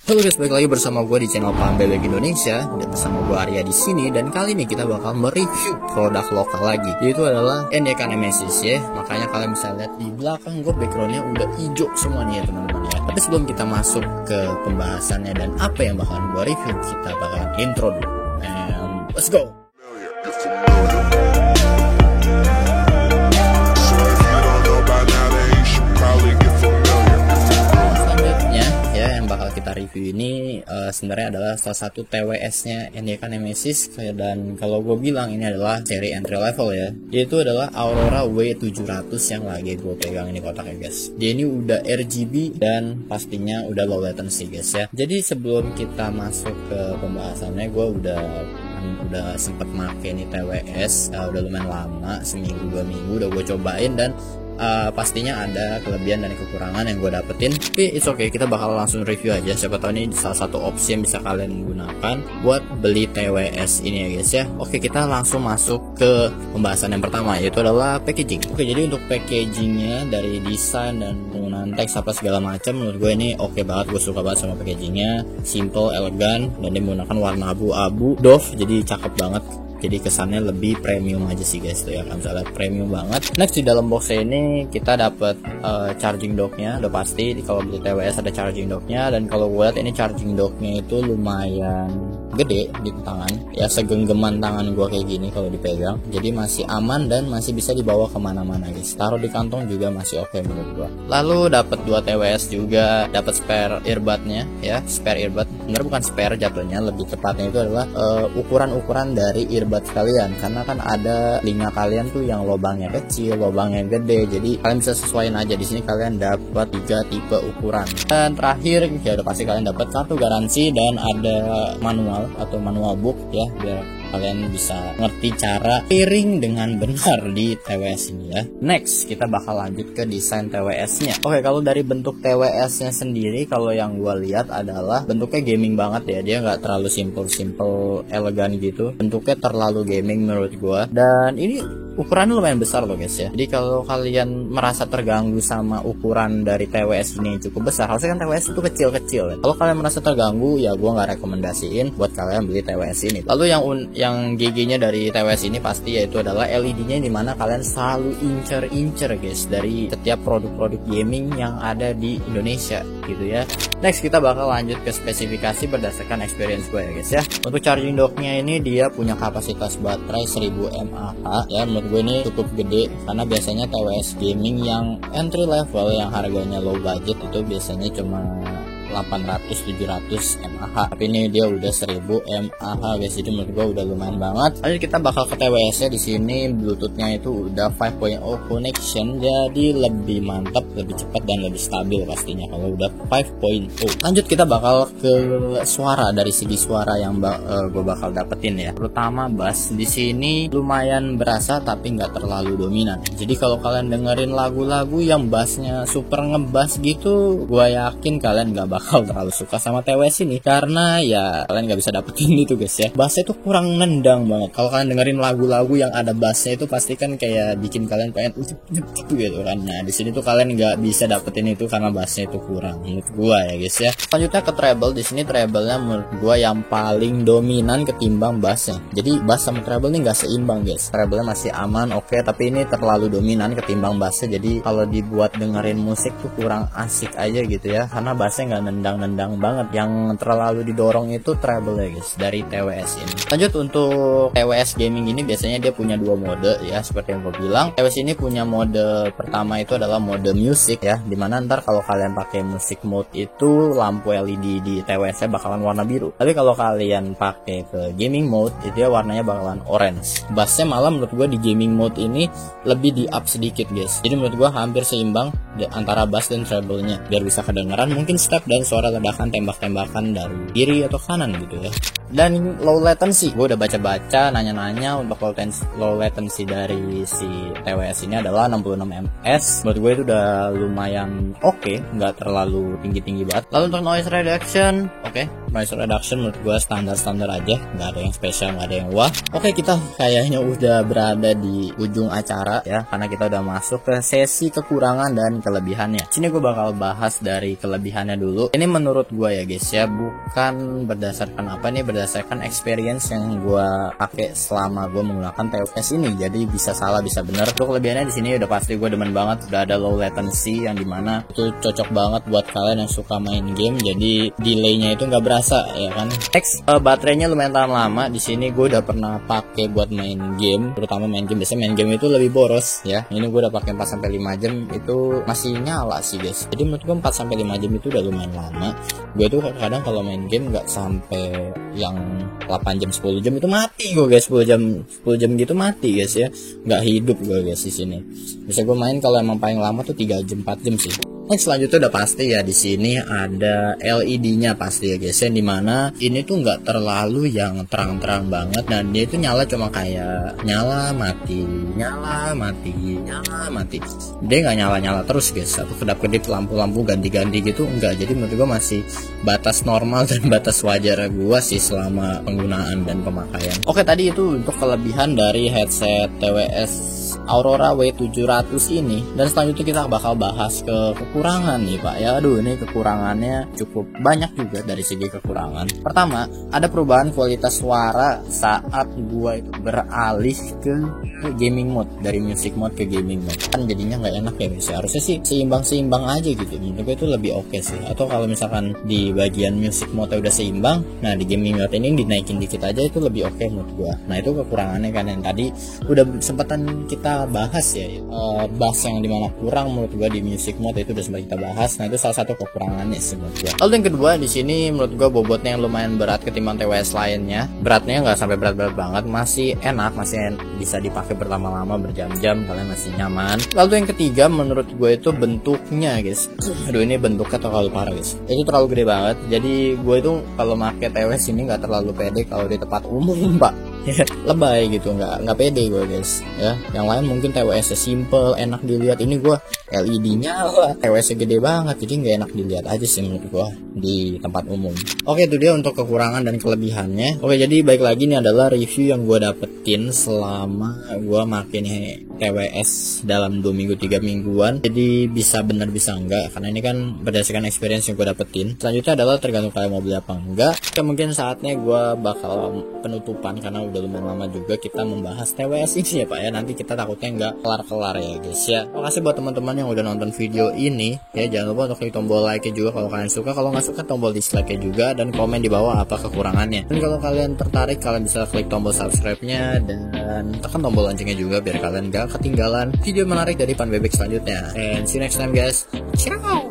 Halo guys, balik lagi bersama gue di channel Paham Bebek Indonesia dan bersama gue Arya di sini. Dan kali ini kita bakal mereview produk lokal lagi, yaitu adalah NDK Nemesis ya. Makanya kalian bisa lihat di belakang gue backgroundnya udah hijau semua nih ya teman-teman ya. Tapi sebelum kita masuk ke pembahasannya dan apa yang bakalan gue review, kita bakalan intro dulu. And let's go. Kita review ini sebenarnya adalah salah satu TWS-nya NDK Nemesis, dan kalau gue bilang ini adalah seri entry level ya, yaitu adalah Aurora W700 yang lagi gue pegang ini kotaknya guys. Dia ini udah RGB dan pastinya udah low latency guys ya. Jadi sebelum kita masuk ke pembahasannya, gue udah sempet make ini TWS, udah lumayan lama, seminggu 2 minggu udah gue cobain, dan pastinya ada kelebihan dan kekurangan yang gue dapetin. Tapi it's okay, kita bakal langsung review aja. Siapa tahu ini salah satu opsi yang bisa kalian gunakan buat beli TWS ini ya guys ya. Oke, kita langsung masuk ke pembahasan yang pertama, yaitu adalah packaging. Oke, jadi untuk packagingnya dari desain dan penggunaan teks apa segala macam, menurut gue ini oke banget. Gue suka banget sama packagingnya, simple, elegan, dan dia menggunakan warna abu-abu doff, jadi cakep banget. Jadi kesannya lebih premium aja sih guys tuh ya, kan misalnya premium banget. Next, di dalam boxnya ini kita dapat charging docknya, udah pasti kalau beli TWS ada charging docknya. Dan kalau gue lihat ini charging docknya itu lumayan gede di tangan ya, segenggaman tangan gue kayak gini kalau dipegang. Jadi masih aman dan masih bisa dibawa kemana-mana guys. Taruh di kantong juga masih oke menurut gue. Lalu dapat 2 TWS juga, dapat spare earbudnya ya, spare earbud. Bener bukan spare jatuhnya, lebih tepatnya itu adalah ukuran-ukuran dari earbud kalian, karena kan ada telinga kalian tuh yang lubangnya kecil, lubangnya gede. Jadi kalian bisa sesuaiin aja. Di sini kalian dapat 3 tipe ukuran. Dan terakhir ya udah pasti kalian dapat kartu garansi dan ada manual atau manual book ya, biar kalian bisa ngerti cara pairing dengan benar di TWS ini ya. Next, kita bakal lanjut ke desain TWS-nya. Oke, kalau dari bentuk TWS-nya sendiri, kalau yang gue lihat adalah bentuknya gaming banget ya. Dia nggak terlalu simple elegan gitu. Bentuknya terlalu gaming menurut gue. Dan ini ukurannya lumayan besar loh guys ya. Jadi kalau kalian merasa terganggu sama ukuran dari TWS ini cukup besar, harusnya kan TWS itu kecil-kecil ya. Kalau kalian merasa terganggu ya, gue nggak rekomendasiin buat kalian beli TWS ini. Lalu yang GG-nya dari TWS ini pasti yaitu adalah LED-nya, dimana kalian selalu incer guys dari setiap produk-produk gaming yang ada di Indonesia gitu ya. Next, kita bakal lanjut ke spesifikasi berdasarkan experience gue ya guys ya. Untuk charging docknya ini dia punya kapasitas baterai 1000 mAh ya. Menurut gue ini cukup gede, karena biasanya TWS gaming yang entry level yang harganya low budget itu biasanya cuma 800-700 mAh, tapi ini dia udah 1000 mAh guys. Jadi menurut gue udah lumayan banget. Lalu kita bakal ke TWS nya. Di sini Bluetooth-nya itu udah 5.0 connection, jadi lebih mantap, lebih cepat dan lebih stabil pastinya kalau udah 5.0. Lanjut, kita bakal ke suara. Dari segi suara yang gue bakal dapetin ya, terutama bass di sini lumayan berasa tapi nggak terlalu dominan. Jadi kalau kalian dengerin lagu-lagu yang bassnya super ngebass gitu, gue yakin kalian nggak bakal terlalu suka sama TWS ini, karena ya kalian nggak bisa dapetin itu guys ya. Bassnya itu kurang nendang banget. Kalau kalian dengerin lagu-lagu yang ada bassnya itu pasti kan kayak bikin kalian pengen gitu kan. Nah di sini tuh kalian nggak bisa dapetin itu karena bassnya itu kurang menurut gua ya guys ya. Selanjutnya ke treble. Di sini treble-nya menurut gua yang paling dominan ketimbang bassnya. Jadi bass sama treble ini nggak seimbang guys. Treble-nya masih aman oke, tapi ini terlalu dominan ketimbang bassnya. Jadi kalau dibuat dengerin musik tuh kurang asik aja gitu ya, karena bassnya nggak nendang-nendang banget. Yang terlalu didorong itu treble ya guys dari TWS ini. Lanjut, untuk TWS gaming ini biasanya dia punya 2 mode ya, seperti yang gue bilang. TWS ini punya mode pertama itu adalah mode music ya, dimana ntar kalau kalian pakai music mode itu lampu LED di TWS nya bakalan warna biru. Tapi kalau kalian pakai ke gaming mode itu ya warnanya bakalan orange. Bassnya malah menurut gue di gaming mode ini lebih di up sedikit guys. Jadi menurut gue hampir seimbang antara bass dan treble nya, biar bisa kedengaran mungkin step dan suara ledakan tembak-tembakan dari kiri atau kanan gitu ya. Dan low latency, gue udah baca-baca nanya-nanya untuk low latency dari si TWS ini adalah 66 ms. Menurut gue itu udah lumayan oke, nggak terlalu tinggi-tinggi banget. Lalu untuk noise reduction, oke, noise reduction menurut gue standar-standar aja, nggak ada yang spesial, nggak ada yang wah. Oke, kita kayaknya udah berada di ujung acara ya, karena kita udah masuk ke sesi kekurangan dan kelebihannya. Sini gue bakal bahas dari kelebihannya dulu. Ini menurut gue ya guys ya, bukan berdasarkan apa nih, berdasarkan experience yang gue pakai selama gue menggunakan TWS ini. Jadi bisa salah bisa benar. Untuk kelebihannya di sini udah pasti gue demen banget, udah ada low latency yang dimana itu cocok banget buat kalian yang suka main game. Jadi delaynya itu nggak berasa ya kan. Next, baterainya lumayan tahan lama. Di sini gue udah pernah pakai buat main game, terutama main game. Biasanya main game itu lebih boros ya. Ini gue udah pakai 4-5 jam itu masih nyala sih guys. Jadi menurut gue 4-5 jam itu udah lumayan lama. Gue tuh kadang kalau main game nggak sampai yang 8 jam 10 jam itu mati gue guys. 10 jam gitu mati guys ya, nggak hidup gue guys di sini. Bisa gue main kalau emang paling lama tuh 3 jam 4 jam sih. Next, selanjutnya udah pasti ya, di sini ada LED-nya pasti ya guys, yang dimana ini tuh nggak terlalu yang terang-terang banget, dan dia itu nyala cuma kayak nyala mati, nyala mati, nyala mati. Dia nggak nyala-nyala terus guys, atau kedap-kedip lampu-lampu ganti-ganti gitu enggak. Jadi menurut gue masih batas normal dan batas wajar gue sih selama penggunaan dan pemakaian. Oke, tadi itu untuk kelebihan dari headset TWS Aurora W700 ini, dan selanjutnya kita bakal bahas ke kekurangan nih Pak ya. Aduh, ini kekurangannya cukup banyak juga dari segi kekurangan. Pertama, ada perubahan kualitas suara saat gua itu beralih ke gaming mode, dari music mode ke gaming mode. Kan jadinya nggak enak ya guys. Harusnya sih seimbang-seimbang aja gitu. Menurut gue itu lebih oke sih. Atau kalau misalkan di bagian music mode udah seimbang, nah di gaming mode ini dinaikin dikit aja itu lebih oke menurut gua. Nah itu kekurangannya kan, yang tadi udah sempatan kita bahas ya, bass yang dimana kurang menurut gua di music mode itu udah sempat kita bahas. Nah itu salah satu kekurangannya sih menurut gua. Lalu yang kedua, di sini menurut gua bobotnya yang lumayan berat ketimbang TWS lainnya. Beratnya nggak sampai berat-berat banget, masih enak, masih bisa dipakai berlama-lama berjam-jam, kalian masih nyaman. Lalu yang ketiga menurut gue itu bentuknya guys. Aduh, ini bentuknya terlalu parah guys, itu terlalu gede banget. Jadi gue itu kalau pakai TWS ini nggak terlalu pede kalau di tempat umum Pak. Lebay gitu, nggak pede gue guys ya. Yang lain mungkin TWS simple enak dilihat, ini gue LED-nya TWS gede banget, jadi nggak enak dilihat aja sih menurut gue di tempat umum. Oke, itu dia untuk kekurangan dan kelebihannya. Oke, jadi baik lagi, ini adalah review yang gue dapetin selama gue makin TWS dalam 2 minggu 3 mingguan. Jadi bisa bener bisa enggak, karena ini kan berdasarkan experience yang gue dapetin. Selanjutnya adalah tergantung kalian mau beli apa enggak. Mungkin saatnya gue bakal penutupan, karena udah lumayan lama juga kita membahas TWS ini ya Pak ya. Nanti kita takutnya nggak kelar-kelar ya guys ya. Makasih buat teman-teman yang udah nonton video ini ya. Jangan lupa untuk klik tombol like-nya juga kalau kalian suka. Kalau nggak suka, tombol dislike-nya juga, dan komen di bawah apa kekurangannya. Dan kalau kalian tertarik, kalian bisa klik tombol subscribe-nya dan tekan tombol loncengnya juga biar kalian nggak ketinggalan video menarik dari Pan Bebek selanjutnya. And see you next time guys. Ciao.